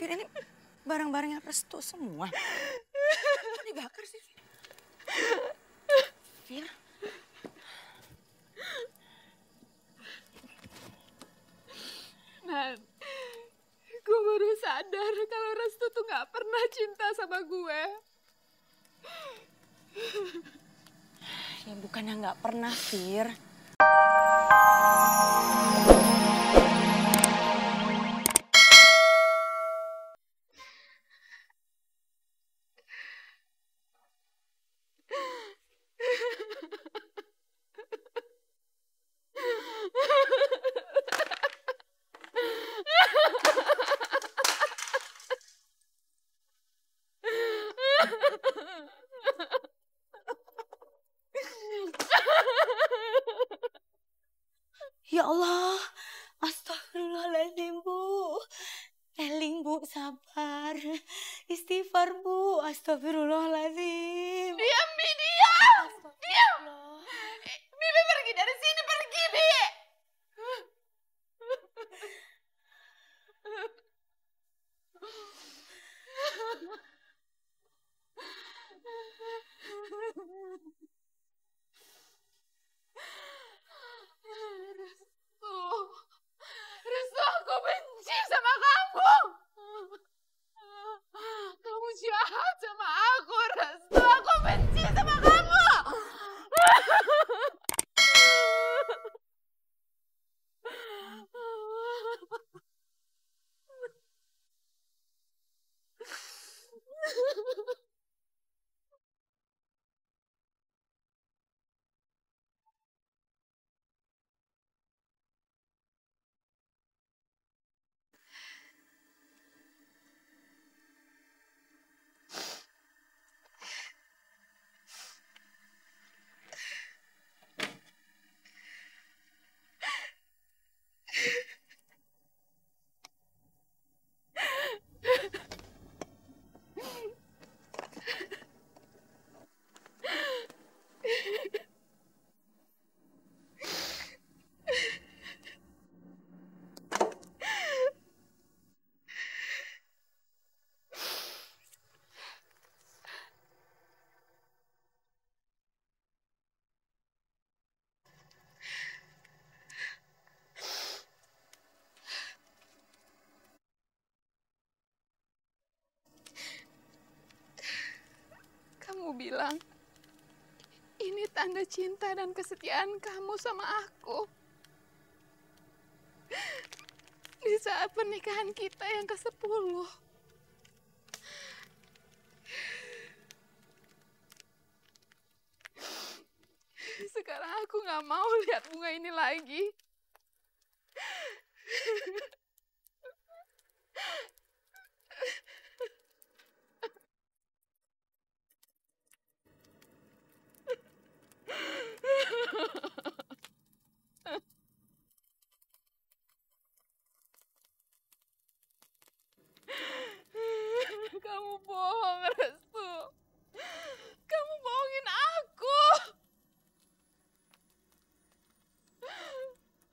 Fir, ini barang-barangnya Restu semua. Kok dibakar sih, Fir? Nan, gue baru sadar kalau Restu tuh gak pernah cinta sama gue. Ya bukannya nggak pernah, Fir. Ya Allah, astagfirullahaladzim, Bu. Eling, Bu, sabar. Istighfar, Bu. Astagfirullahaladzim. Diam, Bi, diam! Diam! Bibi pergi dari sini, pergi, Bi! Restu, aku benci sama kamu. Kamu jahat sama aku, Restu. Aku benci sama kamu. Kamu bilang, ini tanda cinta dan kesetiaan kamu sama aku. Di saat pernikahan kita yang ke-10. Sekarang aku gak mau lihat bunga ini lagi. Kamu bohong, Restu. Kamu bohongin aku.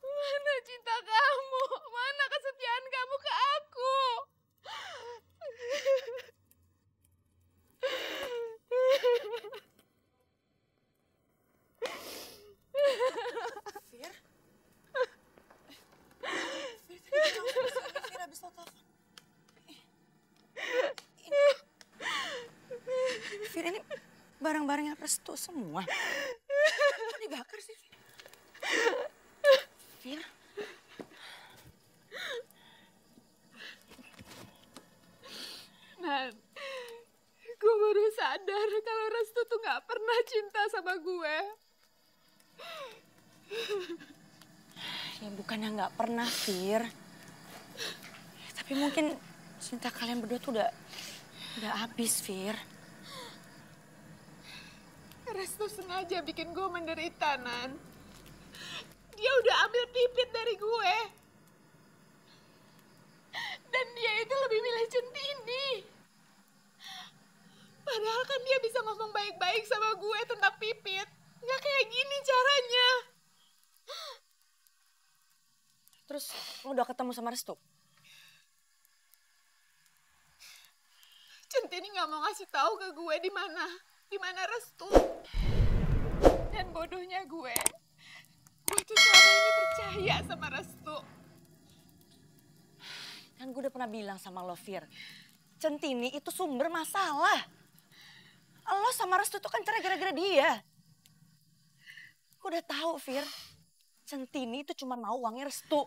Mana cinta kamu? Mana kesetiaan kamu ke aku? Fir? Fir, tadi kamu kesini, Fir, habis lo telepon. Fir, ini barang-barangnya Restu semua. Kok dibakar sih, Fir? Nan, gue baru sadar kalau Restu tuh gak pernah cinta sama gue. Ya bukannya nggak pernah, Fir. Tapi mungkin cinta kalian berdua tuh udah habis, Fir. Restu sengaja bikin gue menderita, Nan. Dia udah ambil Pipit dari gue. Dan dia itu lebih milih Centini. Padahal kan dia bisa ngomong baik-baik sama gue tentang Pipit. Nggak kayak gini caranya. Terus lo udah ketemu sama Restu? Centini nggak mau ngasih tahu ke gue di mana Restu. Dan bodohnya gue tuh selama ini percaya sama Restu. Kan gue udah pernah bilang sama lo, Fir. Centini itu sumber masalah. Lo sama Restu tuh kan cerai gara-gara dia. Gue udah tahu, Fir. Centini itu cuma mau uangnya Restu.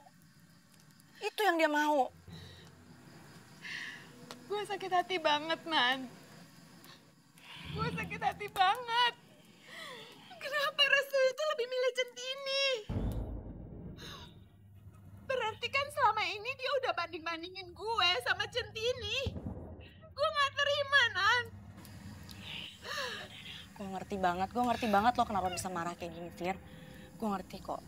Itu yang dia mau. Gue sakit hati banget, Man. Gue sakit hati banget. Kenapa Restu itu lebih milih Centini? Berarti kan selama ini dia udah banding-bandingin gue sama Centini. Gue gak terima, Nan. Gue ngerti banget lo kenapa bisa marah kayak gini, Fir. Gue ngerti kok.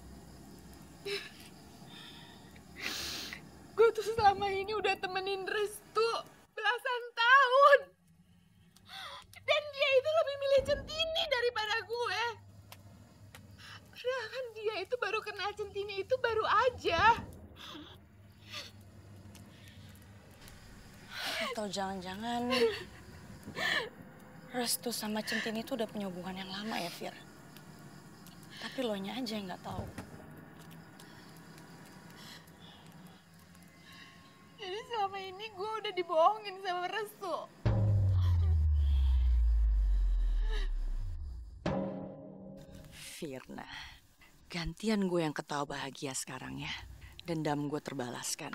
Gue tuh selama ini udah temenin Restu belasan tahun. Dan dia itu lebih milih Centini daripada gue. Padahal kan dia itu baru kenal Centini itu baru aja. Atau jangan-jangan Restu sama Centini itu udah punya hubungan yang lama ya, Fir. Tapi lo nya aja yang gak tahu. Jadi selama ini gue udah dibohongin sama Restu. Firna, gantian gue yang ketawa bahagia sekarang ya. Dendam gue terbalaskan.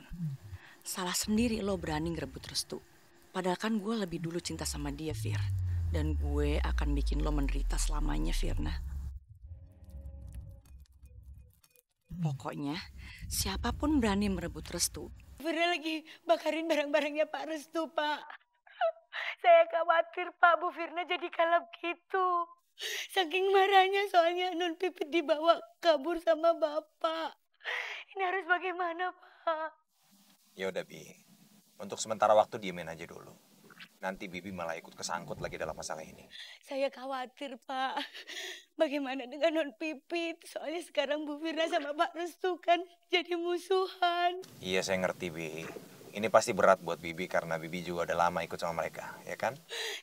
Salah sendiri lo berani ngerebut Restu. Padahal kan gue lebih dulu cinta sama dia, Fir. Dan gue akan bikin lo menderita selamanya, Firna. Pokoknya, siapapun berani merebut Restu. Firna lagi bakarin barang-barangnya Pak Restu, Pak. Saya khawatir, Pak, Bu Firna jadi kalap gitu. Saking marahnya soalnya Non Pipit dibawa kabur sama Bapak. Ini harus bagaimana, Pak? Ya udah, Bi. Untuk sementara waktu diemin aja dulu. Nanti Bibi malah ikut kesangkut lagi dalam masalah ini. Saya khawatir, Pak. Bagaimana dengan Non Pipit? Soalnya sekarang Bu Firna sama Pak Restu kan jadi musuhan. Iya, saya ngerti, Bi. Ini pasti berat buat Bibi karena Bibi juga udah lama ikut sama mereka, ya kan?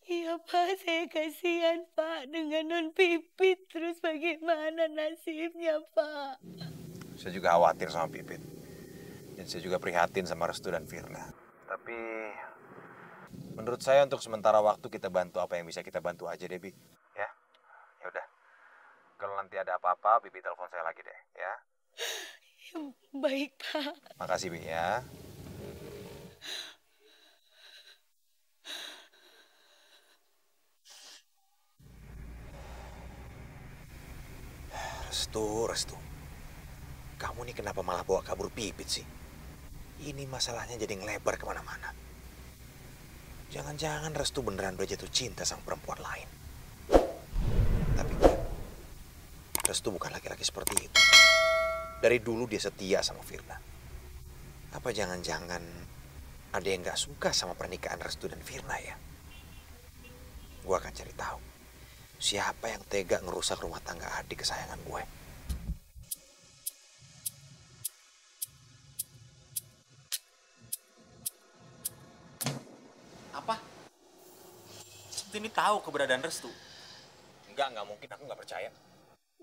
Iya, Pak. Saya kasihan, Pak. Dengan Non Pipit. Terus bagaimana nasibnya, Pak? Saya juga khawatir sama Pipit. Dan saya juga prihatin sama Restu dan Firna. Tapi menurut saya untuk sementara waktu kita bantu apa yang bisa kita bantu aja deh, Bi. Ya? Ya udah. Kalau nanti ada apa-apa, Bibi telepon saya lagi deh, ya. Baik, Pak. Makasih, Bi, ya. Restu. Kamu nih kenapa malah bawa kabur Pipit sih? Ini masalahnya jadi ngelebar kemana-mana. Jangan-jangan Restu beneran udah jatuh cinta sama perempuan lain. Tapi enggak. Restu bukan laki-laki seperti itu. Dari dulu dia setia sama Firna. Apa jangan-jangan ada yang gak suka sama pernikahan Restu dan Firna ya? Gue akan cari tahu. Siapa yang tega ngerusak rumah tangga adik kesayangan gue? Apa? Centini tahu keberadaan Restu? Nggak mungkin. Aku nggak percaya.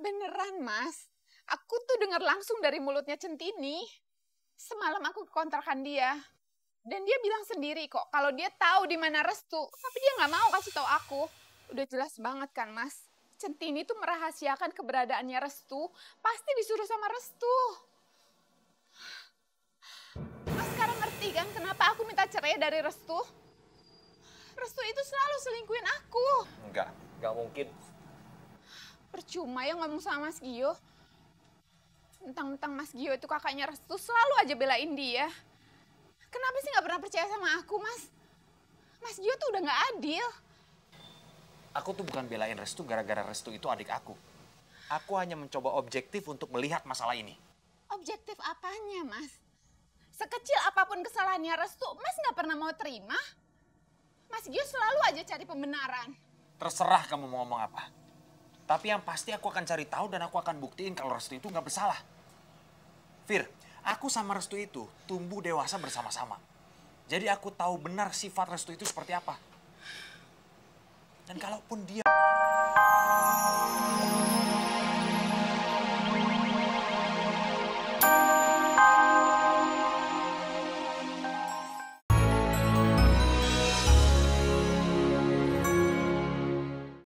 Beneran, Mas. Aku tuh dengar langsung dari mulutnya Centini. Semalam aku ke kontrakan dia. Dan dia bilang sendiri kok kalau dia tahu di mana Restu. Tapi dia nggak mau kasih tahu aku. Udah jelas banget kan, Mas. Centini tuh merahasiakan keberadaannya Restu. Pasti disuruh sama Restu. Mas sekarang ngerti kan kenapa aku minta cerai dari Restu? Restu itu selalu selingkuhin aku. Nggak mungkin. Percuma ya ngomong sama Mas Gio. Mentang-mentang Mas Gio itu kakaknya Restu, selalu aja belain dia. Kenapa sih nggak pernah percaya sama aku, Mas? Mas Gio tuh udah nggak adil. Aku tuh bukan belain Restu gara-gara Restu itu adik aku. Aku hanya mencoba objektif untuk melihat masalah ini. Objektif apanya, Mas? Sekecil apapun kesalahannya Restu, Mas nggak pernah mau terima. Mas Gio selalu aja cari pembenaran. Terserah kamu mau ngomong apa. Tapi yang pasti aku akan cari tahu dan aku akan buktiin kalau Restu itu nggak bersalah. Fir, aku sama Restu itu tumbuh dewasa bersama-sama. Jadi aku tahu benar sifat Restu itu seperti apa. Dan kalaupun dia...